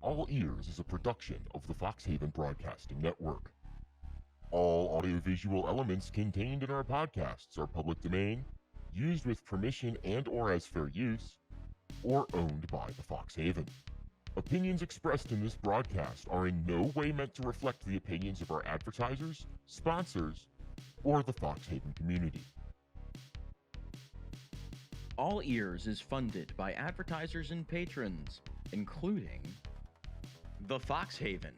All Ears is a production of the Foxhaven Broadcasting Network. All audiovisual elements contained in our podcasts are public domain, used with permission and/or as fair use, or owned by the Foxhaven. Opinions expressed in this broadcast are in no way meant to reflect the opinions of our advertisers, sponsors, or the Foxhaven community. All Ears is funded by advertisers and patrons, including the Foxhaven,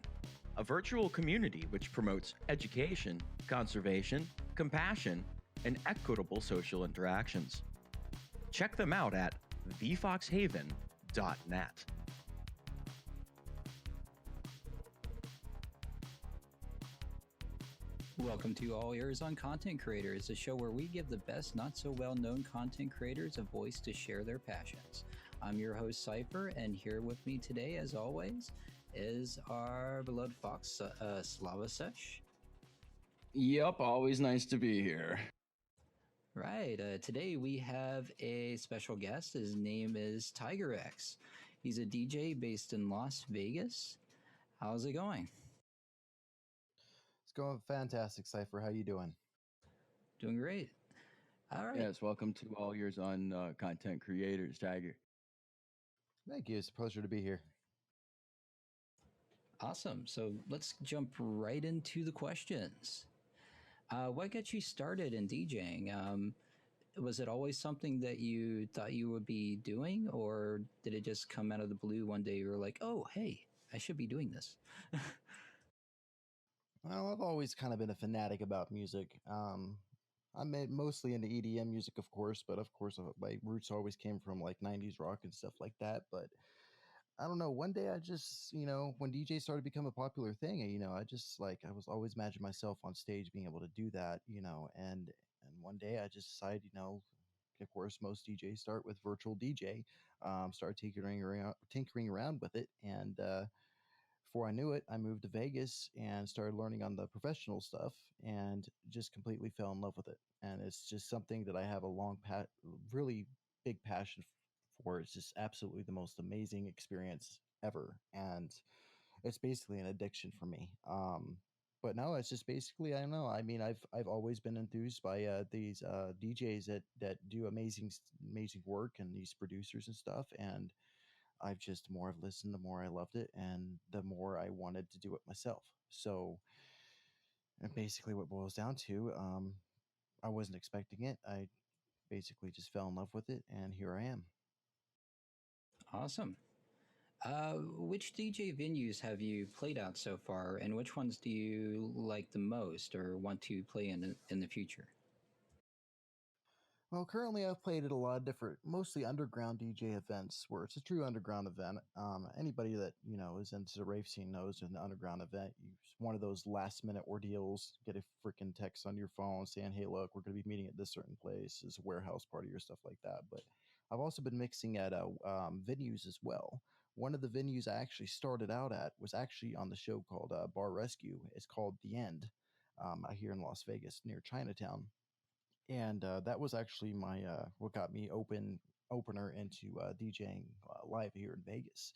a virtual community which promotes education, conservation, compassion, and equitable social interactions. Check them out at thefoxhaven.net. Welcome to All Ears on Content Creators, a show where we give the best not so well known content creators a voice to share their passions. I'm your host Cyfir, and here with me today, as always, is our beloved Fox Slava Sesh. Yep, always nice to be here. Right, today we have a special guest. His name is Tiger X. He's a DJ based in Las Vegas. How's it going? It's going fantastic, Cypher. How you doing? Doing great. All right. Yes, welcome to All Ears on Content Creators, Tiger. Thank you. It's a pleasure to be here. Awesome. So let's jump right into the questions. What got you started in DJing? Was it always something that you thought you would be doing, or did it just come out of the blue one day? You were like, oh, hey, I should be doing this. Well, I've always kind of been a fanatic about music. I'm mostly into EDM music, of course, but of course, my roots always came from like 90s rock and stuff like that. But I don't know. One day I just, when DJ started to become a popular thing, I was always imagining myself on stage being able to do that, and one day I just decided, of course, most DJs start with virtual DJ, start tinkering around with it, and before I knew it, I moved to Vegas and started learning on the professional stuff, and just completely fell in love with it. And it's just something that I have a really big passion for. It's just absolutely the most amazing experience ever, and it's basically an addiction for me. But no, it's just basically, I don't know. I mean, I've always been enthused by these DJs that do amazing work, and these producers and stuff, and I've just, the more I've listened, the more I loved it, and the more I wanted to do it myself. So, and basically, what it boils down to, I wasn't expecting it. I basically just fell in love with it, and here I am. Awesome. Which DJ venues have you played out so far, and which ones do you like the most or want to play in the future? Well, currently I've played at a lot of different, mostly underground DJ events where it's a true underground event. Anybody that, is into the rave scene knows in an underground event, one of those last minute ordeals, get a freaking text on your phone saying, hey, look, we're going to be meeting at this certain place. It's a warehouse party or stuff like that. But I've also been mixing at venues as well. One of the venues I actually started out at was actually on the show called Bar Rescue. It's called The End, out here in Las Vegas near Chinatown, and that was actually my what got me opener into DJing live here in Vegas,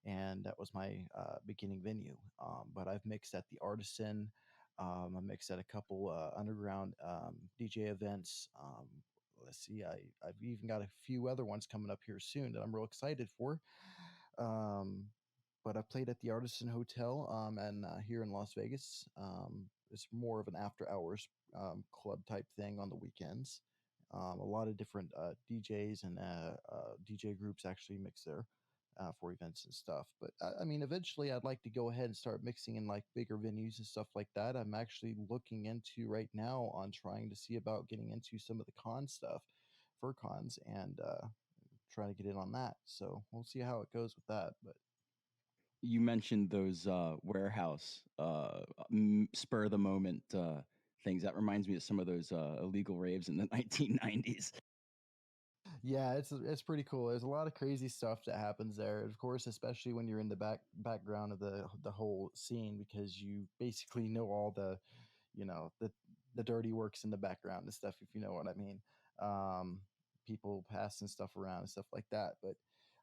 and that was my beginning venue. But I've mixed at the Artisan. I mixed at a couple underground DJ events. Let's see, I've even got a few other ones coming up here soon that I'm real excited for. Um, but I played at the Artisan Hotel and here in Las Vegas. It's more of an after hours club type thing on the weekends. A lot of different DJs and DJ groups actually mix there for events and stuff. But I mean, eventually, I'd like to go ahead and start mixing in like bigger venues and stuff like that. I'm actually looking into right now on trying to see about getting into some of the con stuff for cons and trying to get in on that. So we'll see how it goes with that. But You mentioned those warehouse spur of the moment things. That reminds me of some of those illegal raves in the 1990s. yeah, it's pretty cool. There's a lot of crazy stuff that happens there, of course, especially when you're in the background of the whole scene, because you basically know all the, the dirty works in the background and stuff, if you know what I mean. Um, People passing stuff around and stuff like that. But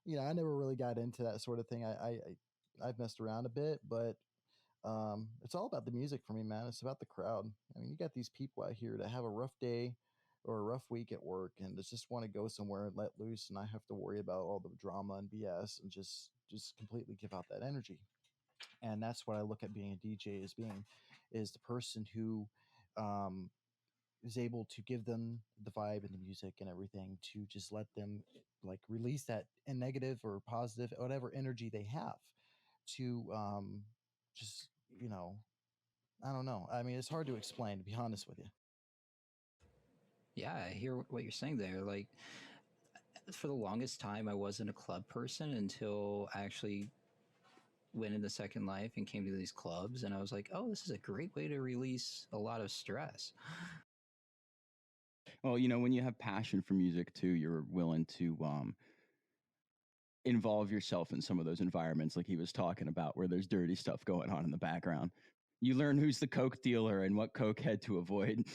I never really got into that sort of thing. I I've messed around a bit, but it's all about the music for me, man. It's about the crowd. I mean, you got these people out here that have a rough day or a rough week at work and just want to go somewhere and let loose, and I have to worry about all the drama and BS and just completely give out that energy. And that's what I look at being a DJ as being, is the person who um, is able to give them the vibe and the music and everything to just let them like release that negative or positive whatever energy they have to just you know I don't know. I mean, it's hard to explain, to be honest with you. Yeah, I hear what you're saying there. Like, for the longest time, I wasn't a club person until I actually went into Second Life and came to these clubs, and I was like, oh, this is a great way to release a lot of stress. Well, when you have passion for music too, you're willing to involve yourself in some of those environments, like he was talking about, where there's dirty stuff going on in the background. You learn who's the coke dealer and what coke head to avoid.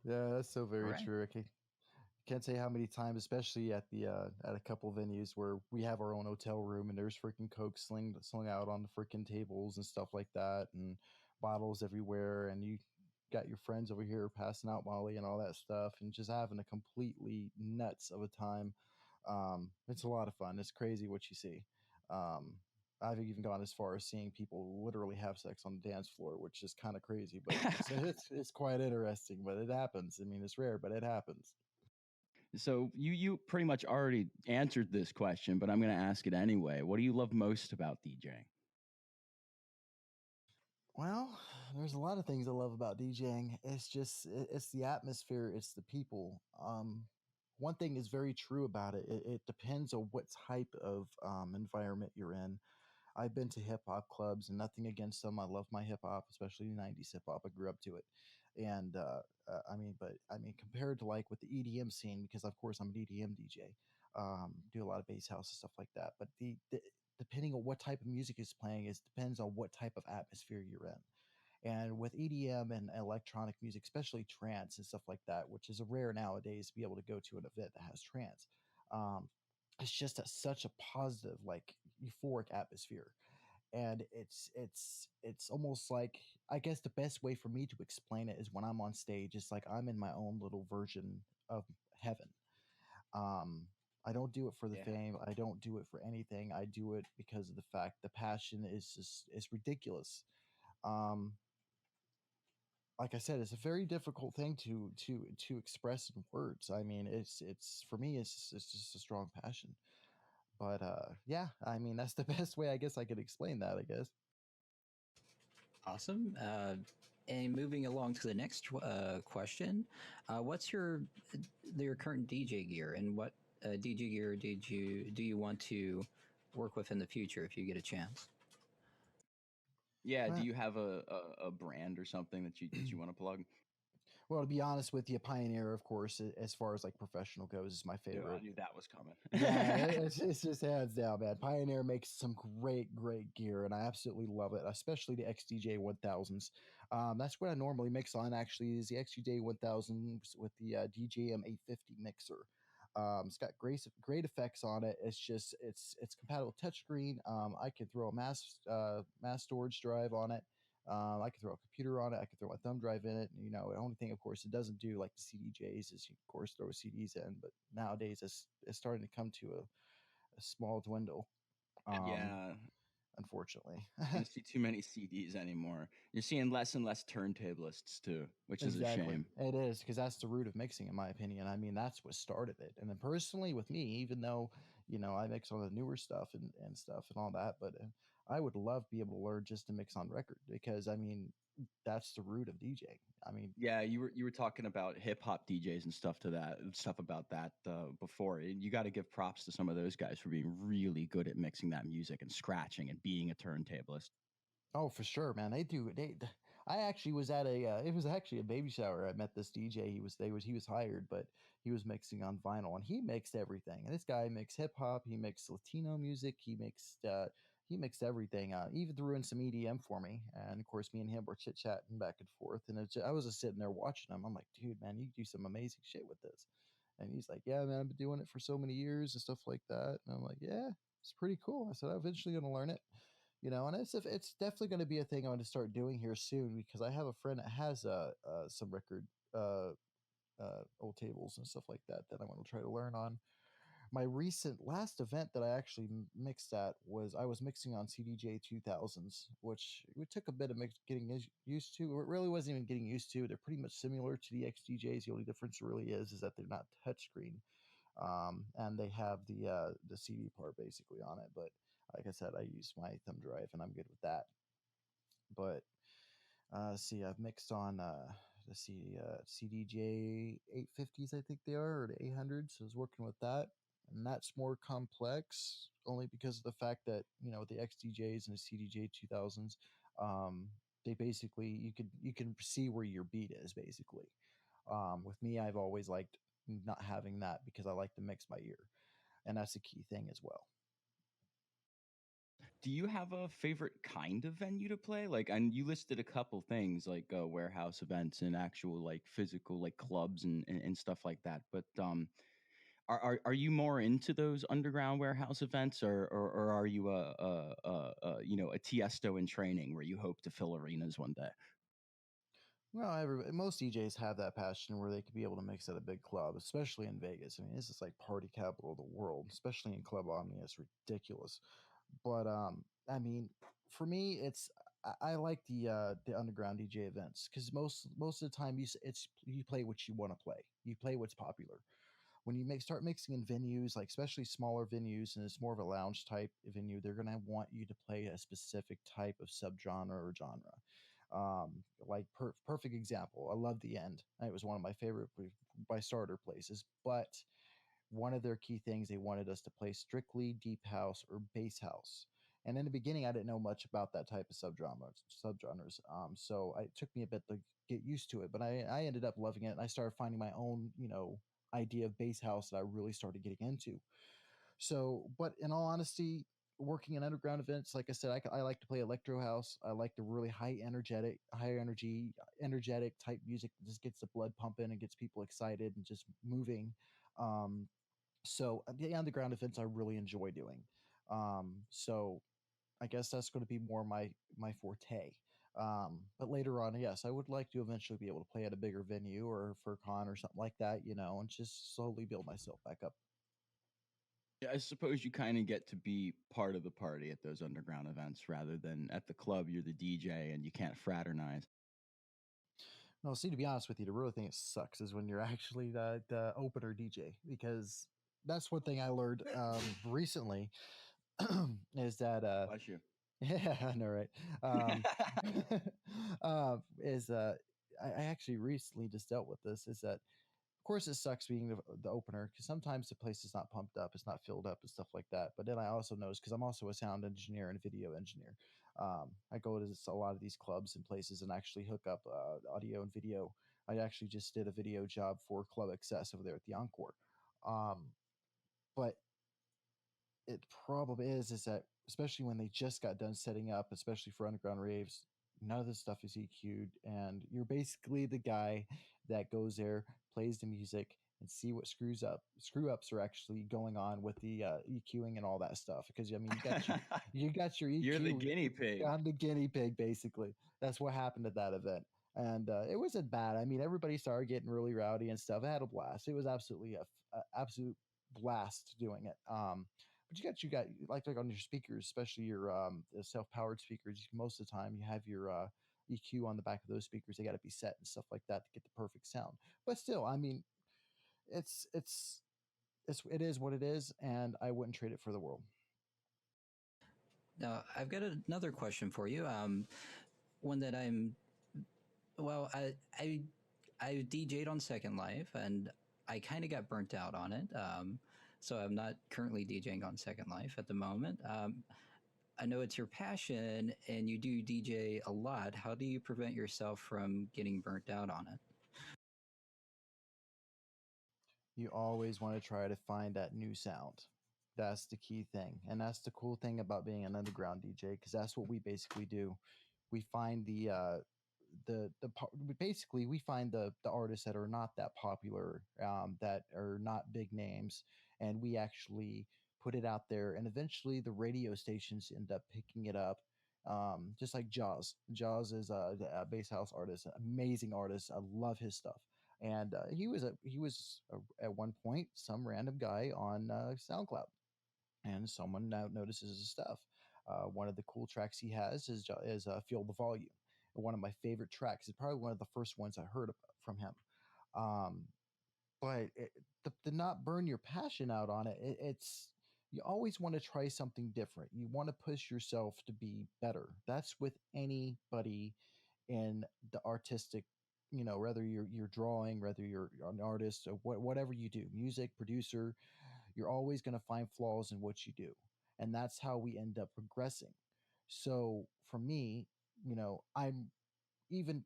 Yeah, that's so very Right. true, Ricky. Can't say how many times, especially at the at a couple venues where we have our own hotel room and there's freaking coke slung out on the freaking tables and stuff like that, and bottles everywhere, and you got your friends over here passing out Molly and all that stuff, and just having a completely nuts of a time. It's a lot of fun. It's crazy what you see. Um, I've even gone as far as seeing people literally have sex on the dance floor, which is kind of crazy, but it's quite interesting. But it happens. I mean, it's rare, but it happens. So you pretty much already answered this question, but I'm going to ask it anyway. What do you love most about DJing? Well, there's a lot of things I love about DJing. It's just it's the atmosphere, it's the people. One thing is very true about it. It depends on what type of environment you're in. I've been to hip hop clubs, and nothing against them. I love my hip hop, especially '90s hip hop. I grew up to it, and I mean, compared to like with the EDM scene, because of course I'm an EDM DJ, do a lot of bass house and stuff like that. But the depending on what type of music is playing, is depends on what type of atmosphere you're in. And with EDM and electronic music, especially trance and stuff like that, which is rare nowadays to be able to go to an event that has trance. Um, it's just such a positive, like euphoric atmosphere, and it's almost like, I guess the best way for me to explain it is when I'm on stage, it's like I'm in my own little version of heaven. um I don't do it for the Yeah. fame, I don't do it for anything, I do it because of the fact the passion is just is ridiculous. um like I said, it's a very difficult thing to express in words. I mean, it's for me, it's just a strong passion. But yeah, I mean, that's the best way I guess I could explain that, I guess. Awesome. And moving along to the next question, what's your current DJ gear, and what DJ gear do you want to work with in the future if you get a chance? Yeah. Do Well, you have a brand or something that you want to plug? well, to be honest with you, Pioneer, of course, as far as like professional goes, is my Dude, I favorite. knew that was coming. Yeah, it's just hands down, man. Pioneer makes some great gear, and I absolutely love it, especially the XDJ 1000s. That's what I normally mix on, actually, is the XDJ 1000 with the DJM 850 mixer. It's got great effects on it. It's just it's compatible with touchscreen. I could throw a mass storage drive on it. I could throw a computer on it. I could throw my thumb drive in it. You know, the only thing, of course, it doesn't do like the CDJs is you, of course, throw CDs in. But nowadays, it's starting to come to a small dwindle, um, Yeah. unfortunately. I don't see too many CDs anymore. You're seeing less and less turntablists too, which is a Exactly. shame. It is, because that's the root of mixing, in my opinion. I mean, that's what started it. And then personally, with me, even though, I mix on the newer stuff and stuff and all that, but I would love to be able to learn just to mix on record, because, I mean, that's the root of DJing. I mean, Yeah, you were talking about hip hop DJs and stuff about that before. And you got to give props to some of those guys for being really good at mixing that music and scratching and being a turntablist. oh, for sure, man. They do. I actually was at a. It was actually a baby shower. I met this DJ. He was hired, but he was mixing on vinyl, and he mixed everything. And this guy mixed hip hop. He mixed Latino music. He mixed everything. Even threw in some EDM for me. And of course, me and him were chit chatting back and forth. And I was just sitting there watching him. I'm like, dude, man, you do some amazing shit with this. And he's like, yeah, man, I've been doing it for so many years and stuff like that. And I'm like, yeah. it's pretty cool. I said, I'm eventually going to learn it, and it's definitely going to be a thing I'm going to start doing here soon because I have a friend that has some record uh, old tables and stuff like that I want to try to learn on. My recent last event that I actually mixed at was I was mixing on CDJ 2000s, which it took a bit of getting used to. It really wasn't even getting used to. They're pretty much similar to the XDJs. The only difference really is that they're not touchscreen, and they have the CD part basically on it. But like I said, I use my thumb drive, and I'm good with that. But see, I've mixed on CDJ 850s, I think they are, or the 800s. So I was working with that, and that's more complex only because of the fact that the XDJs and the CDJ 2000s, they basically you can see where your beat is basically. With me, I've always liked not having that because I like to mix by ear, and that's the key thing as well. Do you have a favorite kind of venue to play? Like, and you listed a couple things like warehouse events and actual like physical like clubs and stuff like that. But are you more into those underground warehouse events, or are you a Tiesto in training where you hope to fill arenas one day? Well, most DJs have that passion where they could be able to mix at a big club, especially in Vegas. I mean, this is like party capital of the world, especially in Club Omni. It's ridiculous. But I mean, for me, I like the underground DJ events because most of the time you play what you want to play. You play what's popular. When you start mixing in venues, like especially smaller venues, and it's more of a lounge type venue, they're gonna want you to play a specific type of subgenre or genre. Like perfect example, I love the end. It was one of my favorite by starter places, but one of their key things they wanted us to play strictly deep house or bass house. And in the beginning, I didn't know much about that type of subgenres. So it took me a bit to get used to it, but I ended up loving it, and I started finding my own, idea of bass house that I really started getting into. So, but in all honesty, working in underground events, like I said, I like to play electro house. I like the really high energy, energetic type music that just gets the blood pumping and gets people excited and just moving. Um, so the underground events I really enjoy doing. So I guess that's going to be more my forte. But later on, yes, I would like to eventually be able to play at a bigger venue or for a con or something like that, and just slowly build myself back up. Yeah, I suppose you kind of get to be part of the party at those underground events rather than at the club. You're the DJ and you can't fraternize. No, see, to be honest with you, the real thing that sucks is when you're actually the opener DJ because that's one thing I learned recently is that Bless you. yeah, I know, right? Is I actually recently just dealt with this. Is that of course it sucks being the opener because sometimes the place is not pumped up, it's not filled up, and stuff like that. But then I also notice because I'm also a sound engineer and a video engineer. I go to a lot of these clubs and places and actually hook up audio and video. I actually just did a video job for Club Excess over there at the Encore. Um, but it probably is that especially when they just got done setting up, especially for underground raves, none of this stuff is EQ'd, and you're basically the guy that goes there, plays the music, and see what screw ups are actually going on with the EQing and all that stuff. Because I mean, you got your You're the EQ. guinea pig. I'm the guinea pig, basically. That's what happened at that event. And it wasn't bad. I mean, everybody started getting really rowdy and stuff. I had a blast. It was absolutely a absolute blast doing it. But you got like on your speakers, especially your the self-powered speakers. Most of the time, you have your EQ on the back of those speakers. They got to be set and stuff like that to get the perfect sound. But still, I mean, it's it's it is what it is, and I wouldn't trade it for the world. Now, I've got another question for you. One that well, I DJ'd on Second Life, and I kind of got burnt out on it. So I'm not currently DJing on Second Life at the moment. I know it's your passion, and you do DJ a lot. How do you prevent yourself from getting burnt out on it? You always want to try to find that new sound. That's the key thing, and that's the cool thing about being an underground DJ because that's what we basically do. We find basically we find the artists that are not that popular, that are not big names, and we actually put it out there, and eventually the radio stations end up picking it up. Just like Jaws. Jaws is a bass house artist, an amazing artist. I love his stuff. And he was at one point some random guy on SoundCloud, and someone now notices his stuff. One of the cool tracks he has is "Feel the Volume." One of my favorite tracks. It's probably one of the first ones I heard from him. Um, but to not burn your passion out on it, it's you always want to try something different. You want to push yourself to be better. That's with anybody in the artistic, whether you're drawing, whether you're an artist, or whatever you do, music producer, you're always going to find flaws in what you do, and that's how we end up progressing. So for me, I'm even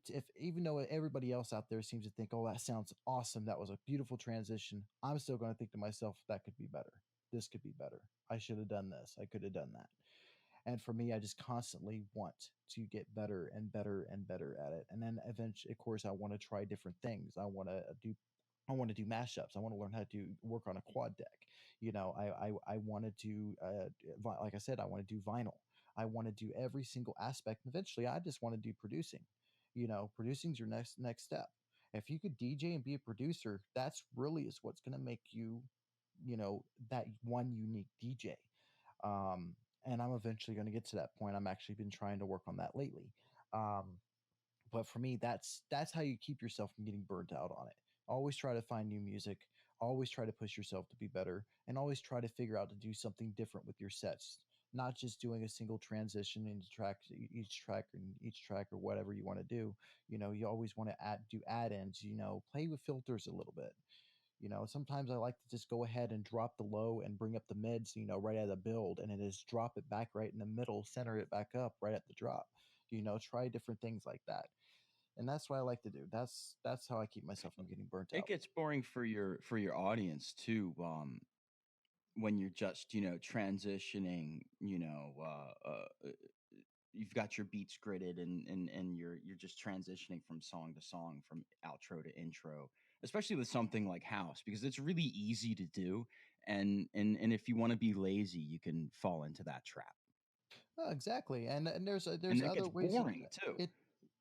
though everybody else out there seems to think, "Oh, that sounds awesome. That was a beautiful transition." I'm still going to think to myself, "That could be better. This could be better. I should have done this. I could have done that." And for me, I just constantly want to get better and better and better at it. And then eventually, of course, I want to try different things. I want to do mashups. I want to learn how to work on a quad deck. I want to do like I said, I want to do vinyl. I want to do every single aspect. And eventually, I just want to do producing. Producing is your next step. If you could DJ and be a producer, that's really is what's going to make you, that one unique DJ. Um, and I'm eventually going to get to that point. I'm actually been trying to work on that lately. Um, but for me, that's how you keep yourself from getting burnt out on it. Always try to find new music. Always try to push yourself to be better, and always try to figure out to do something different with your sets. Not just doing a single transition into each track or whatever you want to do. You always want to do add-ins. Play with filters a little bit. Sometimes I like to just go ahead and drop the low and bring up the mids, right at the build, and then just drop it back right in the middle, center it back up right at the drop. Try different things like that, and that's what I like to do. That's how I keep myself from getting burnt It out. gets boring for your audience too. When you're just transitioning, you've got your beats gridded and you're just transitioning from song to song, from outro to intro, especially with something like house, because it's really easy to do, and if you want to be lazy, you can fall into that trap, Oh, exactly, and there's and there's then it other gets ways that boring too it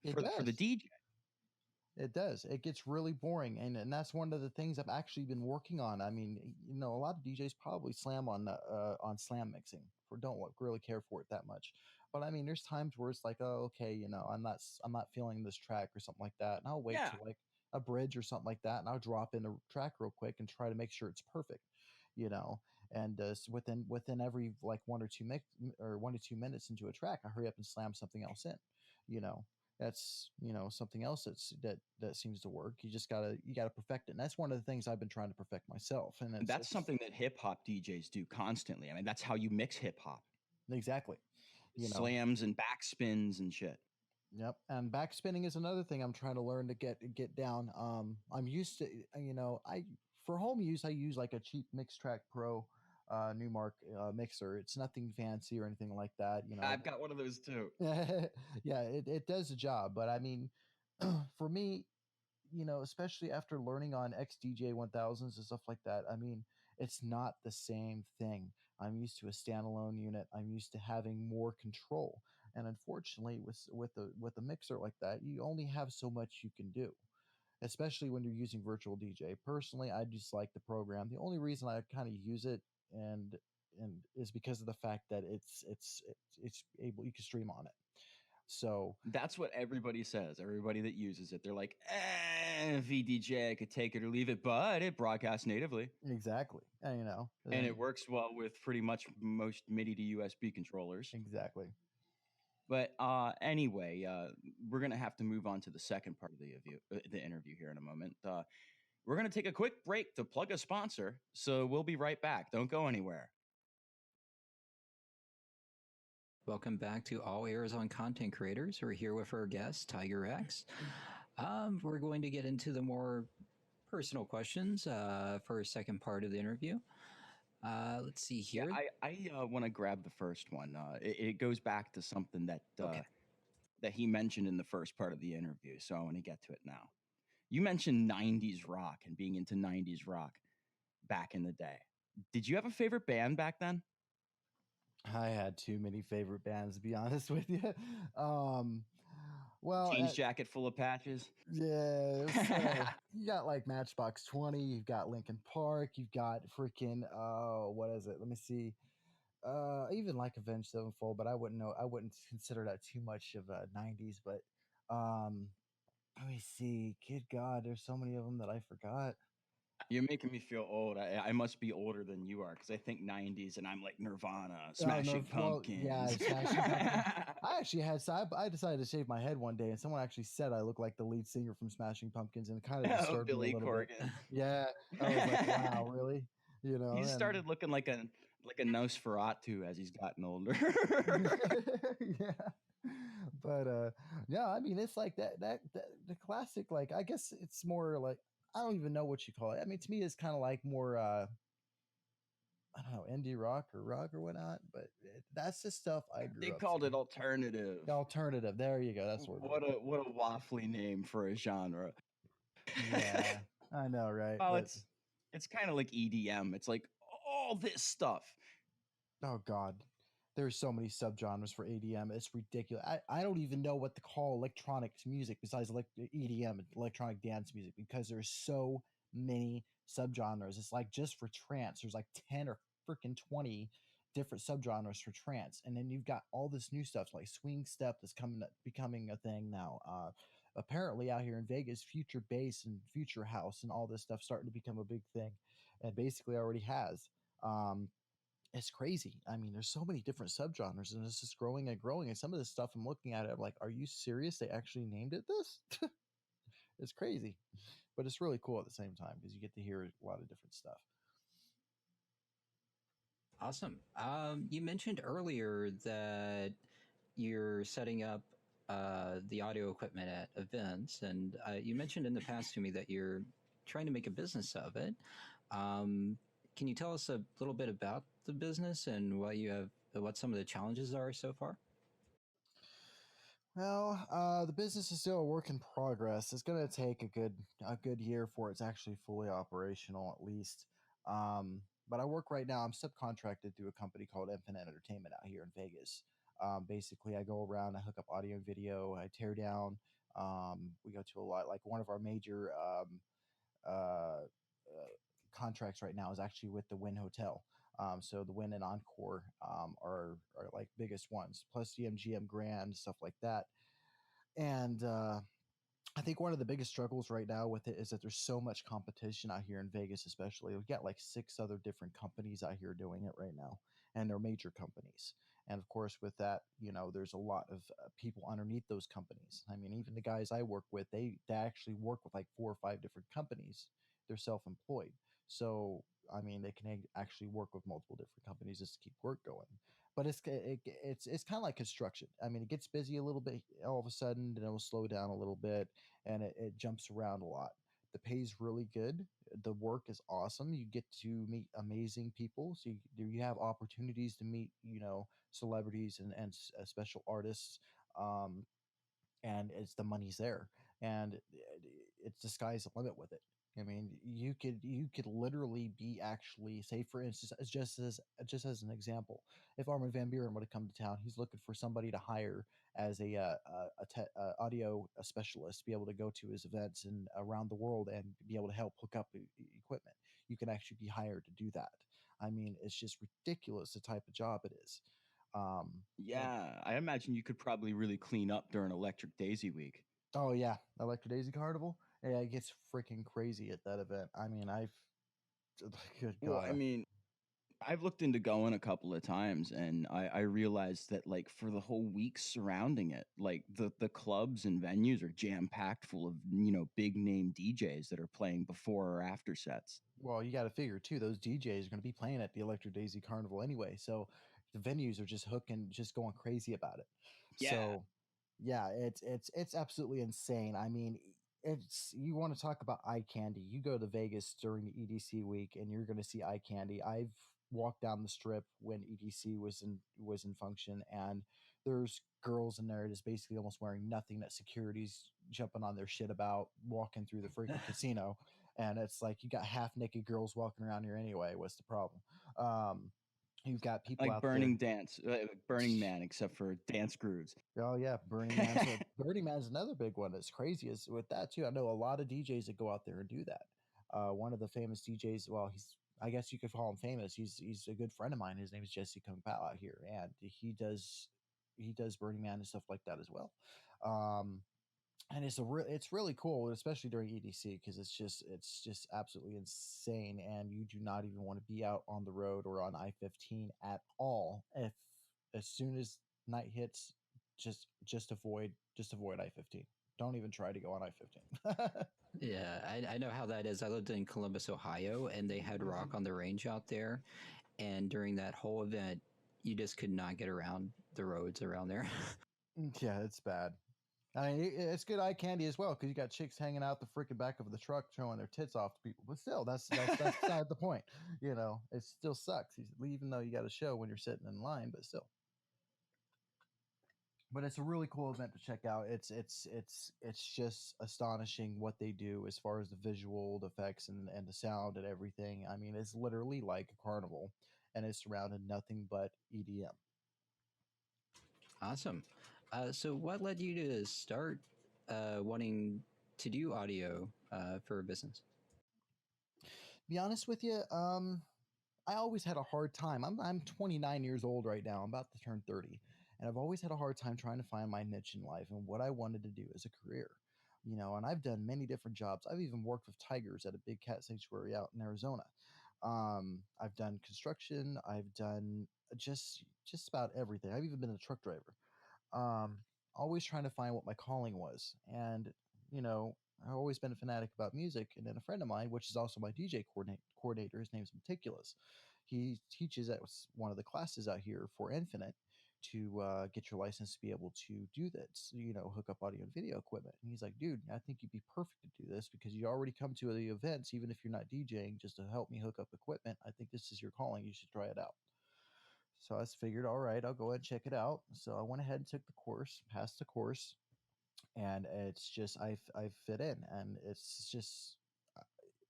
it for the does. DJ. It does. It gets really boring, and that's one of the things I've actually been working on. I mean, a lot of DJs probably slam on slam mixing for don't really care for it that much. But I mean, there's times where it's like, oh, okay, I'm not feeling this track or something like that, and I'll wait Yeah, till like a bridge or something like that, and I'll drop in a track real quick and try to make sure it's perfect, you know. And within every like 1 or 2 minutes into a track, I hurry up and slam something else in, you know that's something else that seems to work. You gotta perfect it, and that's one of the things I've been trying to perfect myself. And and it's that's it's something that hip hop DJs do constantly. I mean, that's how you mix hip hop: exactly, you know slams and backspins and shit. yep. And backspinning is another thing I'm trying to learn to get down. I'm used to, I for home use I use like a cheap Mix Track Pro Newmark mixer. It's nothing fancy or anything like that. I've got one of those too. Yeah, it does the job, but I mean, for me, especially after learning on XDJ 1000s and stuff like that, I mean, it's not the same thing. I'm used to a standalone unit. I'm used to having more control. And unfortunately, with a mixer like that, you only have so much you can do, especially when you're using virtual DJ. Personally, I just like the program. The only reason I kind of use it and is because of the fact that it's able you can stream on it. So That's what everybody says. Everybody that uses it, they're like, VDJ, I could take it or leave it, but it broadcasts natively. exactly, and And it works well with pretty much most MIDI to USB controllers. exactly. But anyway, we're going to have to move on to the second part of the interview here in a moment. We're going to take a quick break to plug a sponsor. So we'll be right back. Don't go anywhere. Welcome back to All Ears on Content Creators. We're here with our guest, Tiger X. We're going to get into the more personal questions for a second part of the interview. Let's see Yeah, here. I want to grab the first one. It goes back to something Okay. that he mentioned in the first part of the interview. So I want to get to it now. You mentioned 90s rock and being into 90s rock back in the day. Did you have a favorite band back then? I had too many favorite bands, to be honest with you. Um, well, Jeans jacket full of patches. yeah, you got like Matchbox 20, you've got Linkin Park, you've got freaking what is it? Let me see. Even like Avenged Sevenfold, but I wouldn't consider that too much of a 90s, but um let me see. Good God, there's so many of them that I forgot. You're making me feel old. I must be older than you are because I think 90s and I'm like Nirvana, Oh no, Smashing well, yeah, Pumpkins. Smashing Pumpkins. I actually had so I decided to shave my head one day, and someone actually said I looked like the lead singer from Smashing Pumpkins, and it kind of Oh, disturbed me a Billy little bit. Corgan. Yeah, I was like, wow, really? You know, He and started looking like a Nosferatu as he's gotten older. yeah, but yeah, I mean, it's like that the classic. Like, I guess it's more like I don't even know what you call it. I mean, to me, it's kind of like more. I don't know, indie rock or whatnot, but that's the stuff I They grew up called to. it alternative. Alternative. There you go. That's what we're looking What a waffly name for a genre. for. Yeah, I know, right? Well, But it's kind of like EDM. It's like all this stuff. oh god, there's so many subgenres for ADM. It's ridiculous. I don't even know what to call electronic music besides EDM, electronic dance music, because there's so many subgenres. It's like just for trance, there's like 10 or freaking 20 different subgenres for trance, and then you've got all this new stuff like swing step that's coming becoming a thing now. Apparently out here in Vegas, future bass and future house and all this stuff starting to become a big thing, and basically already has. Um, it's crazy. I mean, there's so many different subgenres, and it's just growing and growing. And some of this stuff I'm looking at it, I'm like, are you serious? They actually named it this? It's crazy, but it's really cool at the same time because you get to hear a lot of different stuff. Awesome. You mentioned earlier that you're setting up the audio equipment at events, and you mentioned in the past to me that you're trying to make a business of it. Um, can you tell us a little bit about the business and what some of the challenges are so far? Well, the business is still a work in progress. It's going to take a good year for it's actually fully operational, at least. But I work right now. I'm subcontracted through a company called Infinite Entertainment out here in Vegas. Basically, I go around, I hook up audio and video, I tear down. We go to a lot like one of our major contracts right now is actually with the Wynn Hotel. So the Wynn and Encore are like biggest ones, plus the MGM Grand stuff like that. And I think one of the biggest struggles right now with it is that there's so much competition out here in Vegas, especially. We got like six other different companies out here doing it right now, and they're major companies. And of course, with that, you know, there's a lot of people underneath those companies. I mean, even the guys I work with, they actually work with like four or five different companies. They're self-employed, so I mean, they can actually work with multiple different companies just to keep work going. But it's kind of like construction. I mean, it gets busy a little bit all of a sudden, then it will slow down a little bit, and it jumps around a lot. The pay's really good. The work is awesome. You get to meet amazing people. So you have opportunities to meet, you know, celebrities and special artists. Um, and it's the money's there, and it's the sky's the limit with it. I mean, you could literally be actually, say for instance, just as an example, if Armin van Buren were to come to town, he's looking for somebody to hire as audio specialist to be able to go to his events and around the world and be able to help hook up equipment. You can actually be hired to do that. I mean, it's just ridiculous the type of job it is. Um, and Yeah, I imagine you could probably really clean up during Electric Daisy Week. Oh yeah, Electro Daisy Carnival. Yeah, it gets freaking crazy at that event. I mean, I've good Well, I God. mean, I've looked into going a couple of times and I realized that like for the whole week surrounding it, like the clubs and venues are jam packed full of, big name DJs that are playing before or after sets. Well, you got to figure too. Those DJs are going to be playing at the Electro Daisy Carnival anyway, so the venues are just hooking, just going crazy about it. Yeah. So, yeah, it's absolutely insane. I mean, it's you want to talk about eye candy. You go to Vegas during the EDC week, and you're going to see eye candy. I've walked down the strip when EDC was in function, and there's girls in there just basically almost wearing nothing that security's jumping on their shit about walking through the freaking casino. and it's like you got half naked girls walking around here anyway. What's the problem? Um, you've got people Like out there. Burning Man, except for dance grooves. Oh yeah, Burning Man. So Burning Man's another big one. That's crazy is with that too. I know a lot of DJs that go out there and do that. One of the famous DJs, well, he's I guess you could call him famous. He's a good friend of mine. His name is Jesse Kung Pao out here, and he does Burning Man and stuff like that as well. Um, and it's really cool, especially during EDC, because it's just absolutely insane, and you do not even want to be out on the road or on I-15 at all. If as soon as night hits, just avoid I-15. Don't even try to go on I-15. Yeah, I know how that is. I lived in Columbus, Ohio, and they had rock on the range out there. And during that whole event, you just could not get around the roads around there. Yeah, it's bad. I mean, it's good eye candy as well because you got chicks hanging out the freaking back of the truck showing their tits off to people. But still, that's not the point. It still sucks, even though you got a show when you're sitting in line. But still, but it's a really cool event to check out. It's just astonishing what they do as far as the visual effects and the sound and everything. I mean, it's literally like a carnival, and it's surrounded nothing but EDM. Awesome. So, what led you to start wanting to do audio for a business? Be honest with you, I always had a hard time. I'm 29 years old right now. I'm about to turn 30, and I've always had a hard time trying to find my niche in life and what I wanted to do as a career. And I've done many different jobs. I've even worked with tigers at a big cat sanctuary out in Arizona. I've done construction. I've done just about everything. I've even been a truck driver. um, always trying to find what my calling was. And, you know, I've always been a fanatic about music. And then a friend of mine, which is also my DJ coordinator, his name's Meticulous. He teaches at one of the classes out here for Infinite to get your license to be able to do this, hook up audio and video equipment. And he's like, dude, I think you'd be perfect to do this because you already come to the events, even if you're not DJing, just to help me hook up equipment. I think this is your calling. You should try it out. So I just figured, all right, I'll go ahead and check it out. So I went ahead and took the course, passed the course, and it's just I fit in, and it's just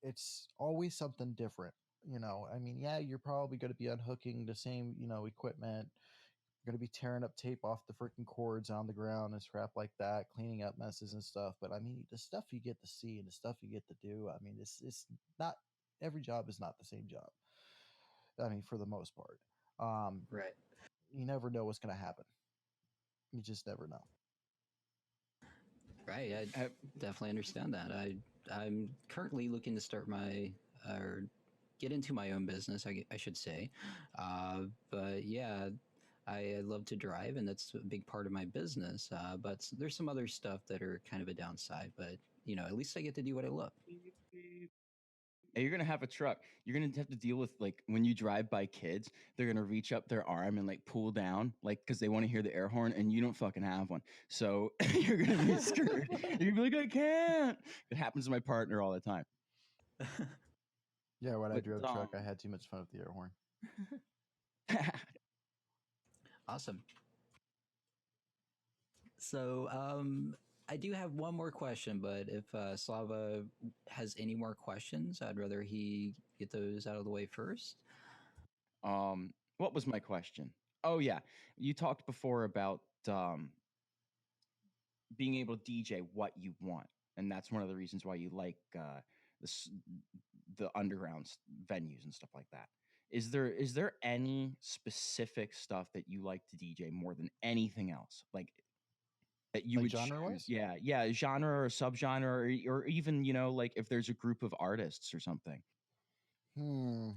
it's always something different. I mean, yeah, you're probably going to be unhooking the same equipment. You're going to be tearing up tape off the freaking cords on the ground and crap like that, cleaning up messes and stuff. But I mean, the stuff you get to see and the stuff you get to do. I mean, it's not every job is not the same job. I mean, for the most part. Right. You never know what's going to happen. You just never know. Right. I Uh, definitely understand that. I'm currently looking to start my or get into my own business. I should say, but yeah, I love to drive, and that's a big part of my business. But there's some other stuff that are kind of a downside. But at least I get to do what I love. And you're gonna have a truck. You're gonna have to deal with like when you drive by kids, they're gonna reach up their arm and like pull down, like because they want to hear the air horn, and you don't fucking have one. So you're gonna be screwed. You're gonna be like, I can't. It happens to my partner all the time. Yeah, when I But drove truck, I had too much fun with the air horn. Awesome. So I do have one more question, but if Slava has any more questions, I'd rather he get those out of the way first. What was my question? Oh yeah, you talked before about being able to DJ what you want, and that's one of the reasons why you like this, the underground venues and stuff like that. Is there any specific stuff that you like to DJ more than anything else, like that you Like would genre choose? wise? Yeah, genre or subgenre, or even like if there's a group of artists or something.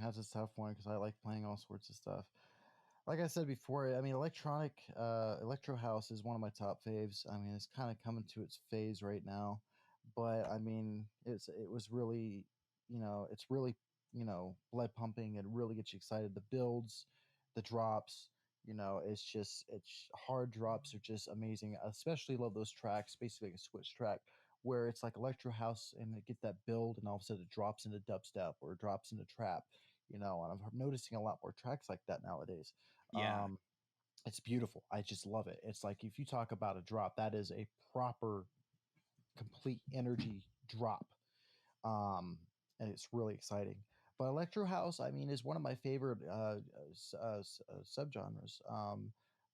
That's a tough one because I like playing all sorts of stuff. Like I said before, I mean, electro house is one of my top faves. I mean, it's kind of coming to its phase right now, but I mean, it was really, it's really, blood pumping and really gets you excited. The builds, the drops, it's hard drops are just amazing. I especially love those tracks, basically like a switch track where it's like electro house and it gets that build and all of a sudden it drops into dubstep or it drops into trap. And I'm noticing a lot more tracks like that nowadays. Yeah, um, it's beautiful. I just love it. It's like if you talk about a drop, that is a proper, complete energy drop. Um, and it's really exciting. But electro house, I mean, is one of my favorite subgenres.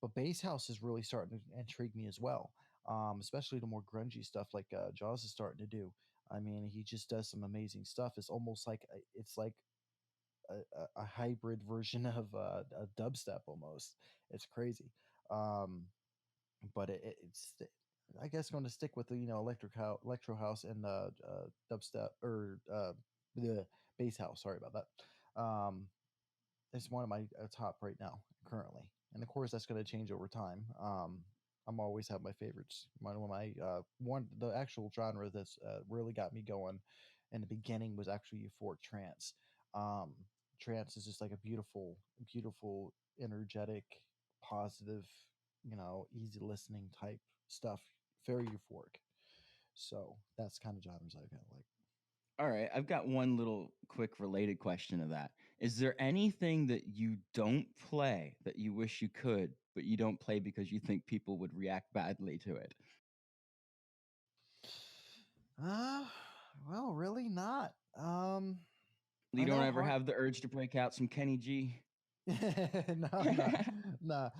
But bass house is really starting to intrigue me as well, especially the more grungy stuff like Jaws is starting to do. I mean, he just does some amazing stuff. It's almost like it's like a hybrid version of a dubstep almost. It's crazy. Um, but it's I guess going to stick with the electro house and dubstep or the bass house. Sorry about that. It's one of my top right now currently, and of course that's going to change over time. I'm always have my favorites. One of my one the actual genre that's really got me going in the beginning was actually euphoric trance. Um, Trance is just like a beautiful, beautiful, energetic, positive, easy listening type stuff. Very euphoric. So that's kind of genres I kind of like. All right, I've got one little quick related question to that. Is there anything that you don't play that you wish you could, but you don't play because you think people would react badly to it? Uh, well, really not. You I don't know ever hard. have the urge to break out some Kenny G? No, no.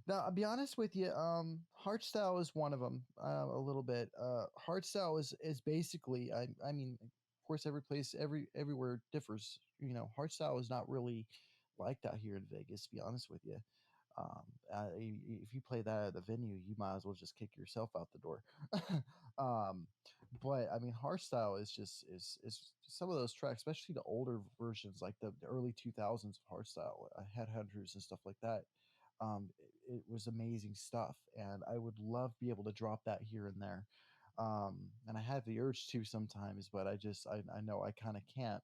Now I'll be honest with you. Hardstyle is one of them. A little bit. Hardstyle is basically. I mean, of course, every place, everywhere differs. Hardstyle is not really like that here in Vegas. To be honest with you. Um, if you play that at a venue, you might as well just kick yourself out the door. um, but I mean, hardstyle is just is some of those tracks, especially the older versions, like the early 2000s of hardstyle, Headhunters and stuff like that. It was amazing stuff, and I would love to be able to drop that here and there. And I have the urge to sometimes, but I know I kind of can't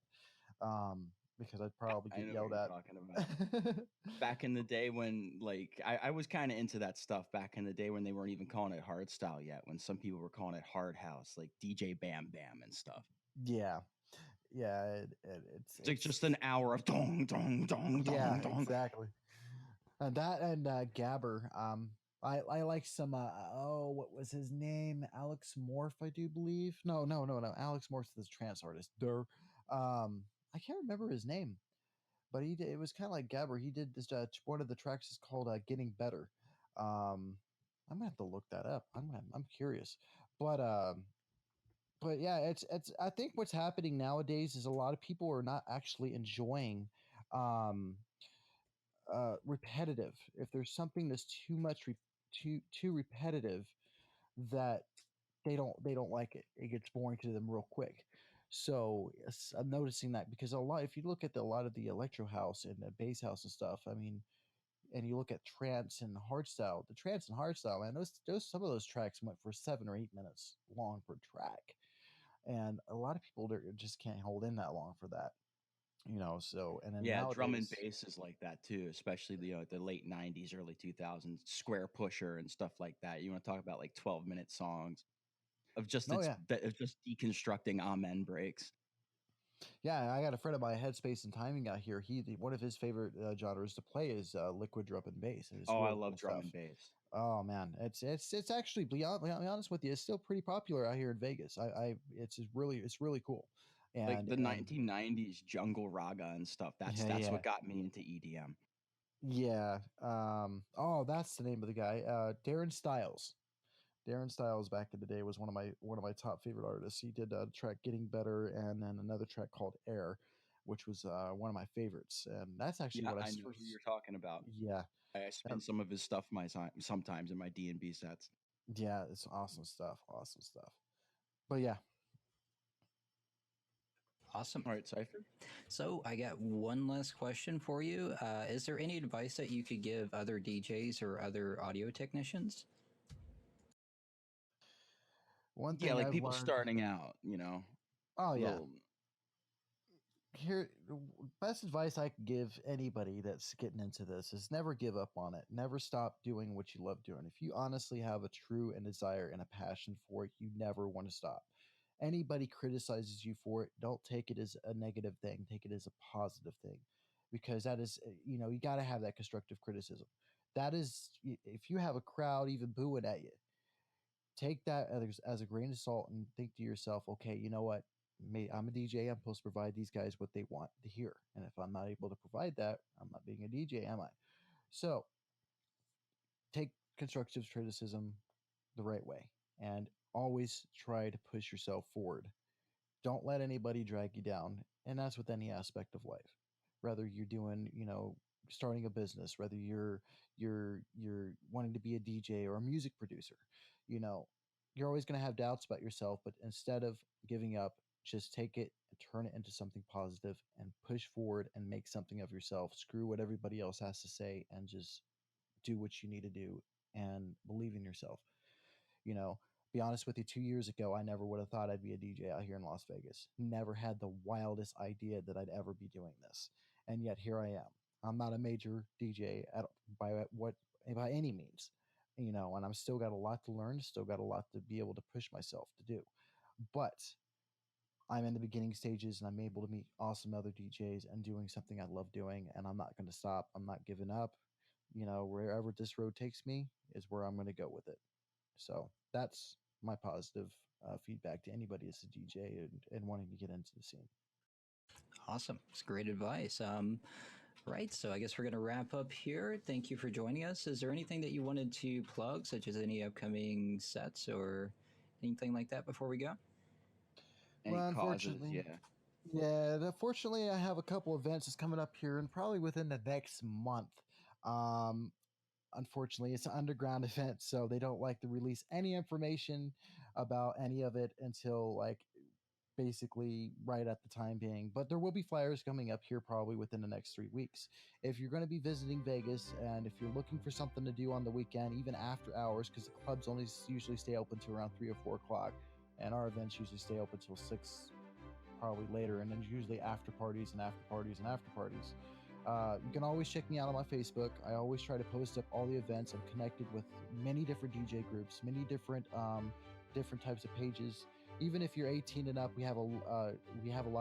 because I'd probably I get know what yelled you're at. talking about. Back in the day when, like, I was kind of into that stuff back in the day when they weren't even calling it hard style yet, when some people were calling it hard house, like DJ Bam Bam and stuff. Yeah, yeah, It's like just an hour of dong, dong, dong, yeah, dong, dong. exactly. That and Gabber. I like some. What was his name? Alex Morph, I do believe. No, no, no, no. Alex Morph's the trance artist. I can't remember his name, but it was kind of like Gabber. He did this. One of the tracks is called "Getting Better." Um, I'm gonna have to look that up. I'm curious, but but yeah, it's. I think what's happening nowadays is a lot of people are not actually enjoying. Um, Repetitive. If there's something that's too much, too repetitive, that they don't like it. It gets boring to them real quick. So yes, I'm noticing that because a lot. If you look at a lot of the electro house and the bass house and stuff, I mean, and you look at trance and hardstyle, the trance and hardstyle, man, those some of those tracks went for 7 or 8 minutes long per track, and a lot of people just can't hold in that long for that. So and then Yeah, drum and nowadays, bass is like that too, especially the late '90s, early 2000s, Square Pusher and stuff like that. You want to talk about like 12-minute songs of just oh yeah, of just deconstructing amen breaks. yeah, I got a friend of mine, Headspace and Timing out here. One of his favorite genres to play is liquid drum and bass, and it's Oh, I really love cool drum stuff. and bass. Oh man, it's actually I'll be honest with you, it's still pretty popular out here in Vegas. It's really cool, Like the and 1990s jungle raga and stuff. That's yeah, that's yeah, what got me into EDM. yeah. Oh, that's the name of the guy, Darren Styles. Darren Styles back in the day was one of my top favorite artists. He did a track "Getting Better" and then another track called "Air," which was one of my favorites. And that's actually Yeah, what I I know who first. you're talking about. Yeah, I spin some of his stuff sometimes in my D&B sets. yeah, it's awesome stuff. Awesome stuff. But yeah, Awesome. All right, Cypher. So I got one last question for you. Is there any advice that you could give other DJs or other audio technicians? one Yeah, thing like I've people learned. starting out. Oh yeah, Little here best advice I could give anybody that's getting into this is never give up on it. Never stop doing what you love doing. If you honestly have a true and desire and a passion for it, you never want to stop. Anybody criticizes you for it, don't take it as a negative thing. Take it as a positive thing, because that is, you got to have that constructive criticism. That is, if you have a crowd even booing at you, take that as a grain of salt and think to yourself, okay, you know what? I'm a DJ. I'm supposed to provide these guys what they want to hear. And if I'm not able to provide that, I'm not being a DJ, am I? So take constructive criticism the right way and always try to push yourself forward. Don't let anybody drag you down. And that's with any aspect of life. Whether you're doing, starting a business, whether you're wanting to be a DJ or a music producer, you know, you're always going to have doubts about yourself, but instead of giving up, just take it and turn it into something positive and push forward and make something of yourself. Screw what everybody else has to say and just do what you need to do and believe in yourself. You know, be honest with you, 2 years ago, I never would have thought I'd be a DJ out here in Las Vegas. Never had the wildest idea that I'd ever be doing this. And yet here I am. I'm not a major DJ by what by any means, and I'm still got a lot to learn, still got a lot to be able to push myself to do. But I'm in the beginning stages and I'm able to meet awesome other DJs and doing something I love doing. And I'm not going to stop. I'm not giving up. Wherever this road takes me is where I'm going to go with it. So that's my positive feedback to anybody that's a DJ and wanting to get into the scene. Awesome. It's great advice. Right. So I guess we're going to wrap up here. Thank you for joining us. Is there anything that you wanted to plug, such as any upcoming sets or anything like that before we go? Any Well, causes? unfortunately, Yeah. yeah, unfortunately, I have a couple events that's coming up here and probably within the next month. Um, Unfortunately, it's an underground event, so they don't like to release any information about any of it until like basically right at the time being. But there will be flyers coming up here probably within the next 3 weeks. If you're going to be visiting Vegas and if you're looking for something to do on the weekend, even after hours, because the clubs only usually stay open to around 3 or 4 o'clock, and our events usually stay open till 6, probably later, and then usually after parties and after parties and after parties. You can always check me out on my Facebook. I always try to post up all the events. I'm connected with many different DJ groups, many different types of pages. Even if you're 18 and up, we have a lot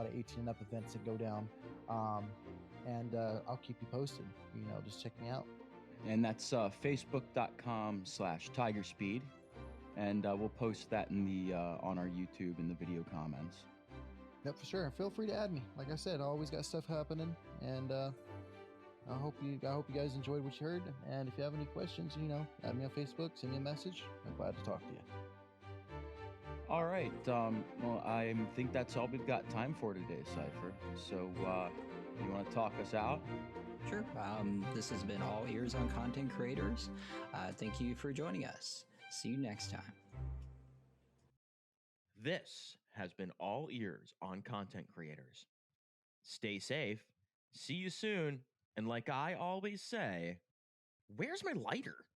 of 18 and up events that go down, and I'll keep you posted. Just check me out. And that's facebook.com/tigerspeed. And we'll post that in the on our YouTube in the video comments. Yep, for sure. Feel free to add me. Like I said, I always got stuff happening, and I hope you guys enjoyed what you heard. And if you have any questions, add me on Facebook, send me a message. I'm glad to talk to you. All right. Well, I think that's all we've got time for today, Cyfir. So, you want to talk us out? Sure. This has been All Ears on Content Creators. Thank you for joining us. See you next time. This has been All Ears on Content Creators. Stay safe. See you soon. And like I always say, where's my lighter?